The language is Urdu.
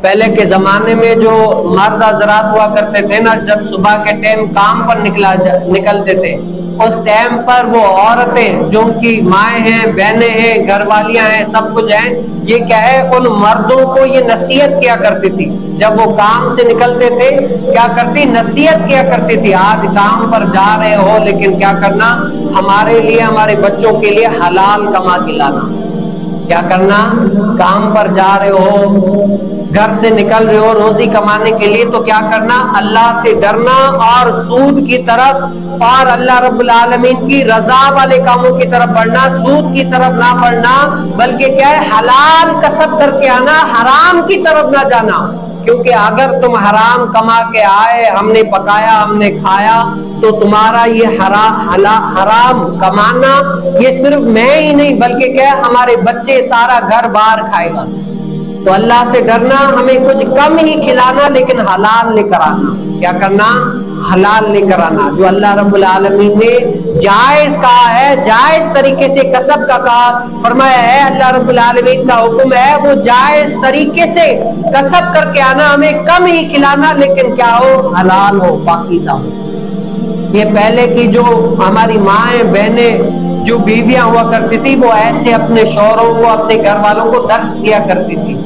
پہلے کے زمانے میں جو مرد حضرات ہوا کرتے تھے نا، جب صبح کے ٹائم کام پر نکلتے تھے، اس ٹائم پر وہ عورتیں جو ان کی مائیں ہیں، بہنیں ہیں، گھر والیاں ہیں، سب کچھ ہیں، یہ کیا ہے، ان مردوں کو یہ نصیحت کیا کرتی تھی۔ جب وہ کام سے نکلتے تھے کیا کرتی، نصیحت کیا کرتی تھی، آج کام پر جا رہے ہو لیکن کیا کرنا، ہمارے لیے، ہمارے بچوں کے لیے حلال کما کے لانا۔ کیا کرنا، کام پر جا رہے ہو، گھر سے نکل رہے ہو روزی کمانے کے لیے، تو کیا کرنا، اللہ سے ڈرنا اور سود کی طرف اور اللہ رب العالمین کی رضا والے کاموں کی طرف بڑھنا، سود کی طرف نہ بڑھنا، بلکہ کیا ہے، حلال کسب کر کے آنا، حرام کی طرف نہ جانا۔ کیونکہ اگر تم حرام کما کے آئے، ہم نے پکایا، ہم نے کھایا، تو تمہارا یہ حرام کمانا، یہ صرف میں ہی نہیں بلکہ کیا ہے، ہمارے بچے، سارا گھر بار کھائے گا۔ تو اللہ سے ڈرنا، ہمیں کچھ کم ہی کھلانا لیکن حلال لے کر آنا۔ کیا کرنا، حلال لے کر آنا، جو اللہ رب العالمین نے جائز کہا ہے، جائز طریقے سے کسب کا کہا، فرمایا ہے اللہ رب العالمین کا حکم ہے وہ جائز طریقے سے کسب کر کے آنا، ہمیں کم ہی کھلانا لیکن کیا ہو، حلال ہو، پاکیزہ ہو۔ یہ پہلے کی جو ہماری مائیں، بہنیں، جو بیویاں ہوا کرتی تھی، وہ ایسے اپنے شوہروں کو، اپنے گھر والوں کو درس دیا کرتی تھی۔